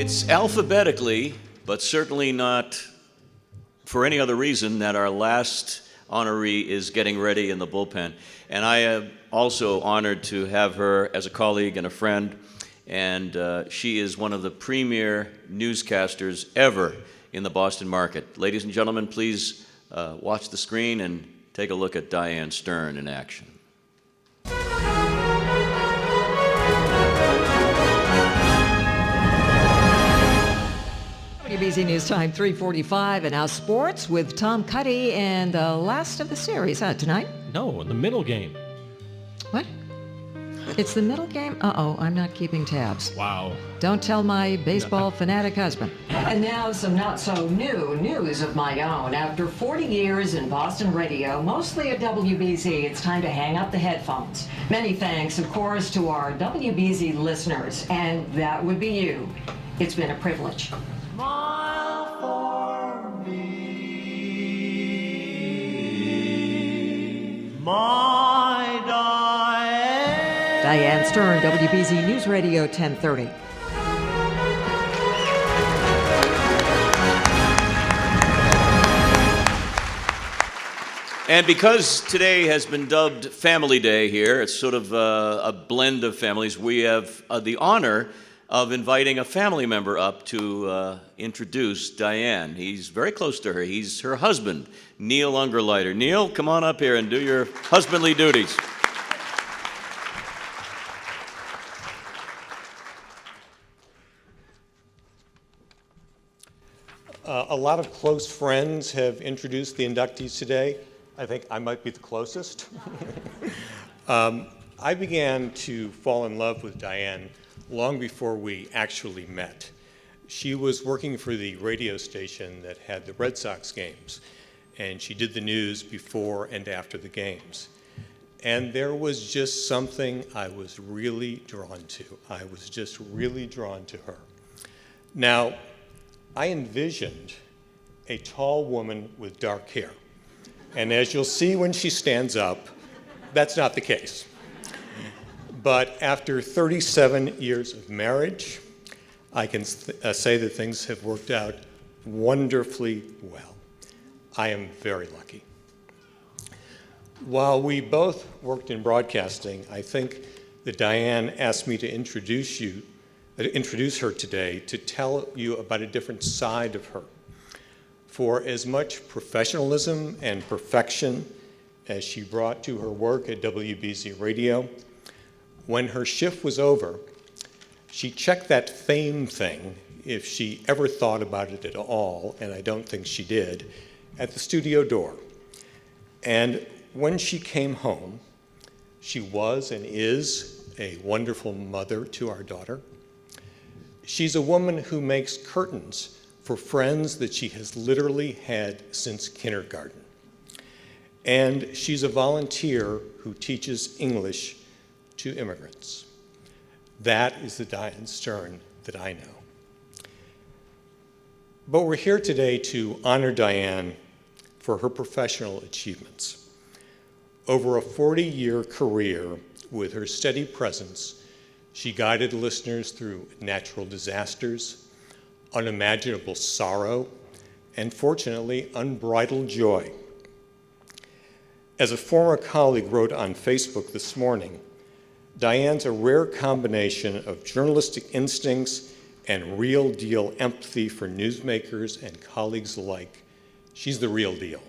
It's alphabetically, but certainly not for any other reason that our last honoree is getting ready in the bullpen. And I am also honored to have her as a colleague and a friend. And she is one of the premier newscasters ever in the Boston market. Ladies and gentlemen, please watch the screen and take a look at Diane Stern in action. WBZ News Time 3:45, and now sports with Tom Cuddy and the last of the series tonight. No, the middle game. What? It's the middle game? Uh-oh, I'm not keeping tabs. Wow. Don't tell my baseball fanatic husband. And now some not-so-new news of my own. After 40 years in Boston radio, mostly at WBZ, it's time to hang up the headphones. Many thanks, of course, to our WBZ listeners, and that would be you. It's been a privilege. Smile for me, my Diane. Diane Stern, WBZ News Radio 1030. And because today has been dubbed Family Day here, it's sort of a blend of families, we have the honor of inviting a family member up to introduce Diane. He's very close to her. He's her husband, Neil Ungerleider. Neil, come on up here and do your husbandly duties. A lot of close friends have introduced the inductees today. I think I might be the closest. I began to fall in love with Diane long before we actually met. She was working for the radio station that had the Red Sox games, and she did the news before and after the games. And there was just something I was really drawn to. I was just really drawn to her. Now, I envisioned a tall woman with dark hair. And as you'll see when she stands up, that's not the case. But after 37 years of marriage, I can say that things have worked out wonderfully well. I am very lucky. While we both worked in broadcasting, I think that Diane asked me to introduce her today to tell you about a different side of her. For as much professionalism and perfection as she brought to her work at WBZ Radio, when her shift was over, she checked that fame thing, if she ever thought about it at all, and I don't think she did, at the studio door. And when she came home, she was and is a wonderful mother to our daughter. She's a woman who makes curtains for friends that she has literally had since kindergarten. And she's a volunteer who teaches English to immigrants. That is the Diane Stern that I know. But we're here today to honor Diane for her professional achievements. Over a 40-year career with her steady presence, she guided listeners through natural disasters, unimaginable sorrow, and fortunately, unbridled joy. As a former colleague wrote on Facebook this morning, Diane's a rare combination of journalistic instincts and real-deal empathy for newsmakers and colleagues alike. She's the real deal.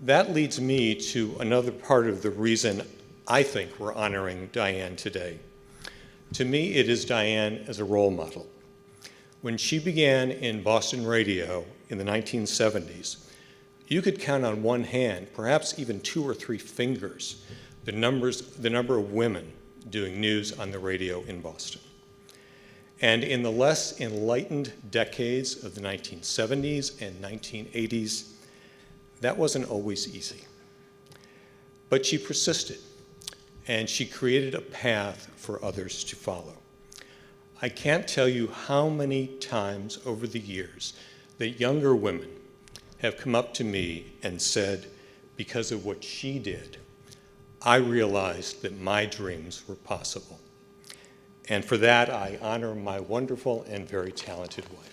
That leads me to another part of the reason I think we're honoring Diane today. To me, it is Diane as a role model. When she began in Boston radio in the 1970s, you could count on one hand, perhaps even 2 or 3 fingers, the number of women doing news on the radio in Boston. And in the less enlightened decades of the 1970s and 1980s, that wasn't always easy. But she persisted, and she created a path for others to follow. I can't tell you how many times over the years that younger women have come up to me and said, because of what she did, I realized that my dreams were possible. And for that, I honor my wonderful and very talented wife.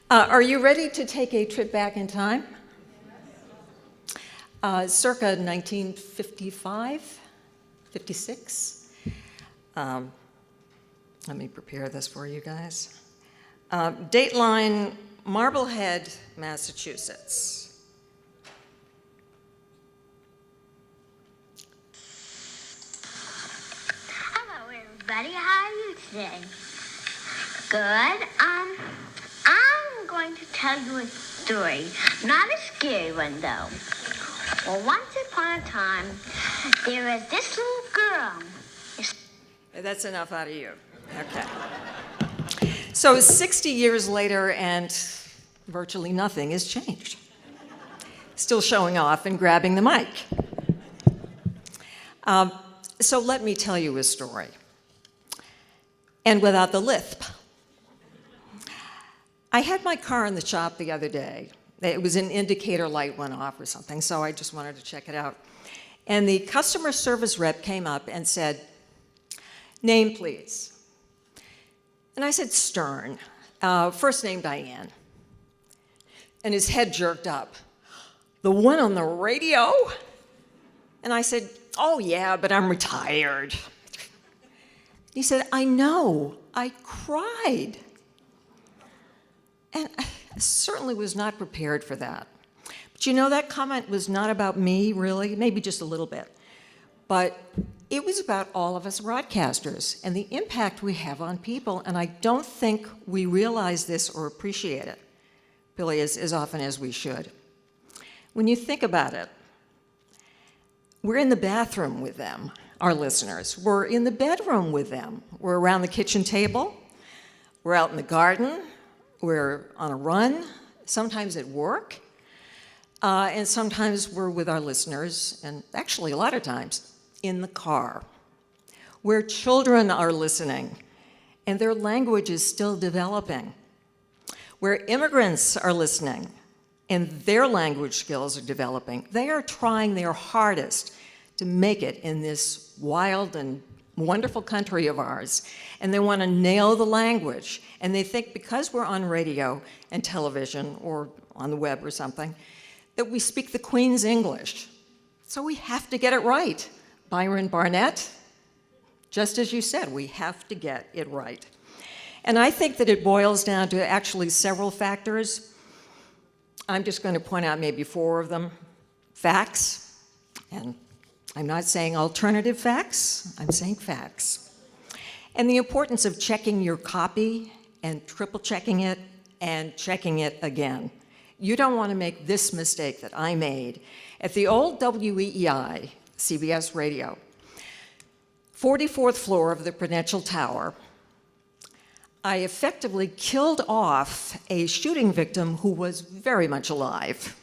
Are you ready to take a trip back in time? Circa 1955, 56. Let me prepare this for you guys. Dateline, Marblehead, Massachusetts. Hello, everybody. How are you today? Good. I'm going to tell you a story. Not a scary one, though. Well, once upon a time, there was this little girl. That's enough out of you. Okay. So 60 years later, and virtually nothing has changed. Still showing off and grabbing the mic. So let me tell you a story. And without the lisp. I had my car in the shop the other day. It was an indicator light went off or something, so I just wanted to check it out. And the customer service rep came up and said, "Name, please." And I said, "Stern." First name, Diane. And his head jerked up. "The one on the radio?" And I said, "Oh, yeah, but I'm retired." He said, "I know. I cried." And I certainly was not prepared for that. But you know, that comment was not about me, really, maybe just a little bit. But it was about all of us broadcasters and the impact we have on people, and I don't think we realize this or appreciate it, really, as often as we should. When you think about it, we're in the bathroom with them, our listeners. We're in the bedroom with them. We're around the kitchen table. We're out in the garden. We're on a run, sometimes at work, and sometimes we're with our listeners, and actually a lot of times, in the car, where children are listening, and their language is still developing, where immigrants are listening, and their language skills are developing. They are trying their hardest to make it in this wild and wonderful country of ours, and they want to nail the language, and they think because we're on radio and television or on the web or something, that we speak the Queen's English. So we have to get it right. Byron Barnett, just as you said, we have to get it right. And I think that it boils down to actually several factors. I'm just going to point out maybe 4 of them. Facts, and I'm not saying alternative facts, I'm saying facts. And the importance of checking your copy and triple checking it and checking it again. You don't want to make this mistake that I made at the old WEEI, CBS Radio, 44th floor of the Prudential Tower. I effectively killed off a shooting victim who was very much alive.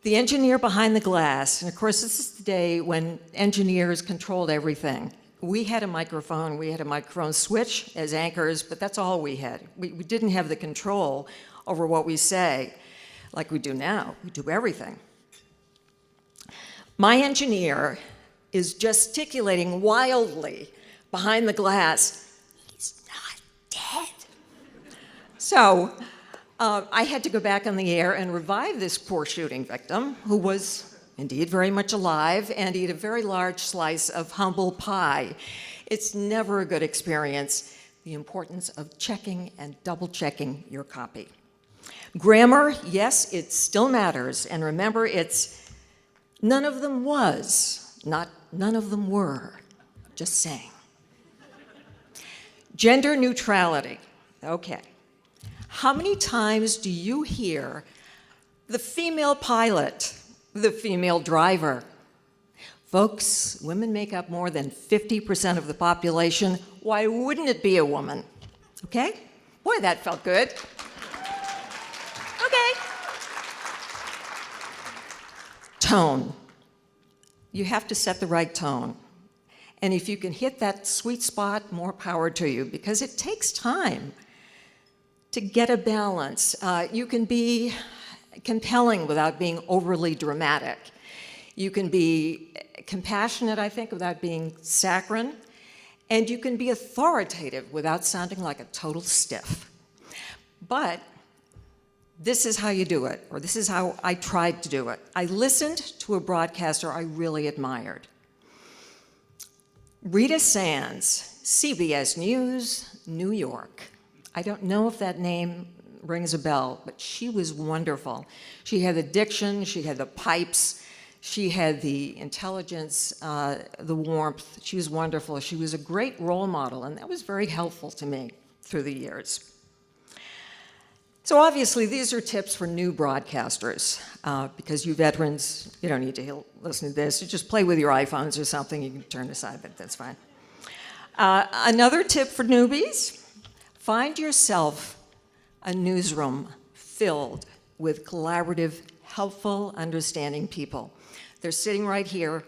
The engineer behind the glass, and of course this is the day when engineers controlled everything. We had a microphone switch as anchors, but that's all we had. We didn't have the control over what we say like we do now. We do everything. My engineer is gesticulating wildly behind the glass. He's not dead. So I had to go back on the air and revive this poor shooting victim, who was indeed very much alive, and eat a very large slice of humble pie. It's never a good experience, the importance of checking and double-checking your copy. Grammar, yes, it still matters, and remember, it's none of them was, not none of them were, just saying. Gender neutrality, okay. How many times do you hear the female pilot, the female driver? Folks, women make up more than 50% of the population. Why wouldn't it be a woman? Okay? Boy, that felt good. Okay. Tone. You have to set the right tone. And if you can hit that sweet spot, more power to you, because it takes time to get a balance. You can be compelling without being overly dramatic. You can be compassionate, I think, without being saccharine. And you can be authoritative without sounding like a total stiff. But this is how you do it, or this is how I tried to do it. I listened to a broadcaster I really admired. Rita Sands, CBS News, New York. I don't know if that name rings a bell, but she was wonderful. She had the diction, she had the pipes, she had the intelligence, the warmth. She was wonderful. She was a great role model, and that was very helpful to me through the years. So obviously, these are tips for new broadcasters, because you veterans, you don't need to listen to this. You just play with your iPhones or something. You can turn aside, but that's fine. Another tip for newbies, find yourself a newsroom filled with collaborative, helpful, understanding people. They're sitting right here,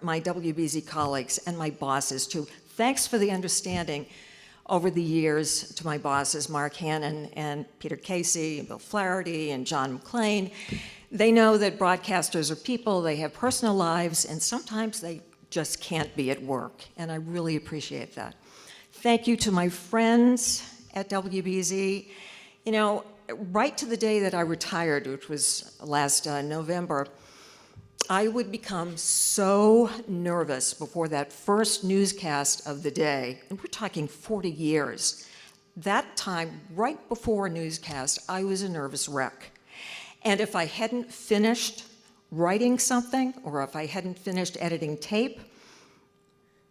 my WBZ colleagues and my bosses too. Thanks for the understanding over the years to my bosses, Mark Hannon and Peter Casey, and Bill Flaherty and John McClain. They know that broadcasters are people, they have personal lives, and sometimes they just can't be at work, and I really appreciate that. Thank you to my friends at WBZ. You know, right to the day that I retired, which was last November, I would become so nervous before that first newscast of the day, and we're talking 40 years. That time, right before a newscast, I was a nervous wreck. And if I hadn't finished writing something, or if I hadn't finished editing tape,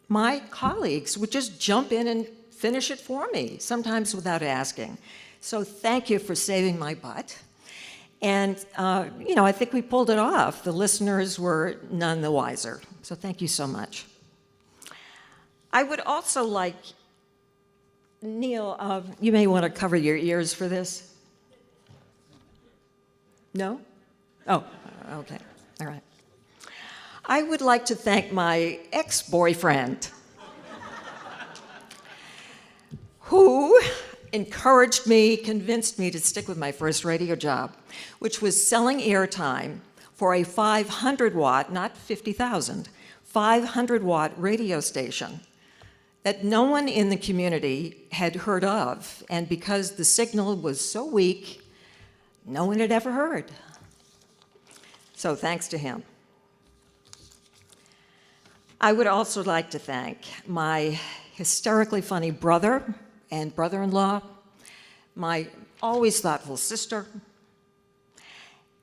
my colleagues would just jump in and finish it for me, sometimes without asking. So thank you for saving my butt. And, you know, I think we pulled it off. The listeners were none the wiser. So thank you so much. I would also like, Neil, you may want to cover your ears for this. No? Oh, okay. All right. I would like to thank my ex-boyfriend, who encouraged me, convinced me to stick with my first radio job, which was selling airtime for a 500-watt, not 50,000, 500-watt radio station that no one in the community had heard of. And because the signal was so weak, no one had ever heard. So thanks to him. I would also like to thank my hysterically funny brother and brother-in-law, my always thoughtful sister,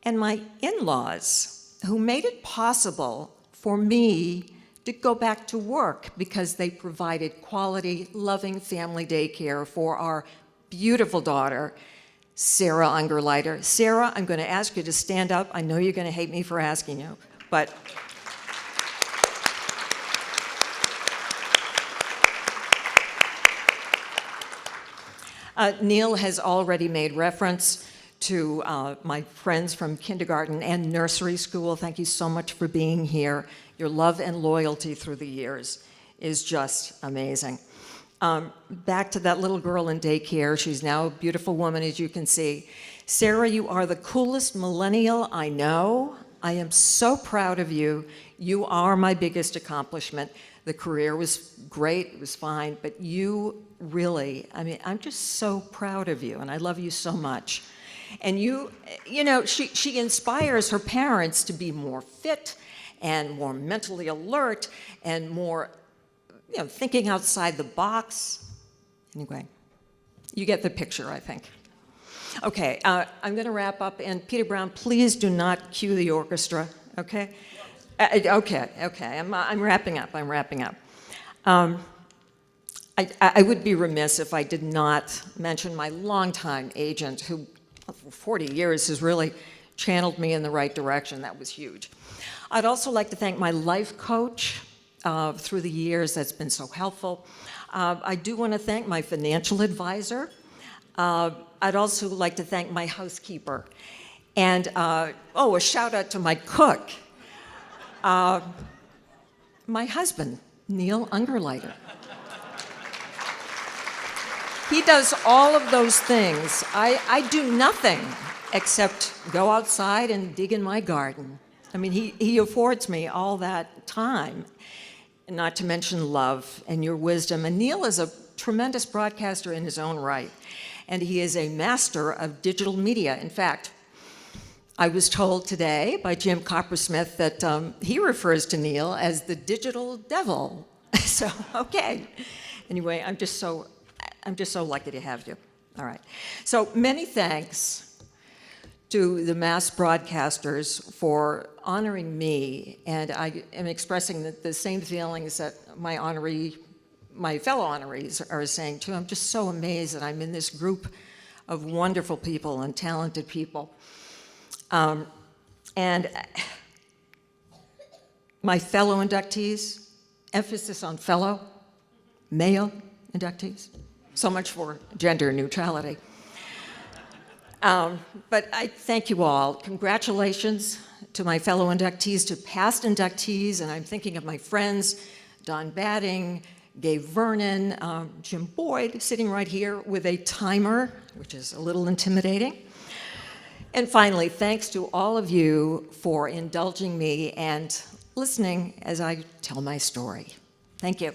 and my in-laws, who made it possible for me to go back to work because they provided quality, loving family daycare for our beautiful daughter, Sarah Ungerleiter. Sarah, I'm going to ask you to stand up. I know you're going to hate me for asking you, but Neil has already made reference to my friends from kindergarten and nursery school. Thank you so much for being here. Your love and loyalty through the years is just amazing. Back to that little girl in daycare. She's now a beautiful woman, as you can see. Sarah, you are the coolest millennial I know. I am so proud of you. You are my biggest accomplishment. The career was great, it was fine, but you really, I mean, I'm just so proud of you, and I love you so much. And you know, she inspires her parents to be more fit and more mentally alert and more, you know, thinking outside the box. Anyway, you get the picture, I think. Okay, I'm going to wrap up, and Peter Brown, please do not cue the orchestra, okay? Okay, I'm wrapping up, I would be remiss if I did not mention my longtime agent, who for 40 years has really channeled me in the right direction. That was huge. I'd also like to thank my life coach through the years. That's been so helpful. I do want to thank my financial advisor. I'd also like to thank my housekeeper. And, a shout out to my cook. My husband, Neil Ungerleider. He does all of those things. I do nothing except go outside and dig in my garden. I mean, he affords me all that time, not to mention love and your wisdom. And Neil is a tremendous broadcaster in his own right, and he is a master of digital media. In fact, I was told today by Jim Coppersmith that he refers to Neil as the digital devil. So, okay. Anyway, I'm just so lucky to have you. All right. So many thanks to the mass broadcasters for honoring me, and I am expressing the same feelings that my fellow honorees are saying too. I'm just so amazed that I'm in this group of wonderful people and talented people. And my fellow inductees, emphasis on fellow, male inductees, so much for gender neutrality. But I thank you all. Congratulations to my fellow inductees, to past inductees, and I'm thinking of my friends, Don Batting, Gabe Vernon, Jim Boyd, sitting right here with a timer, which is a little intimidating. And finally, thanks to all of you for indulging me and listening as I tell my story. Thank you.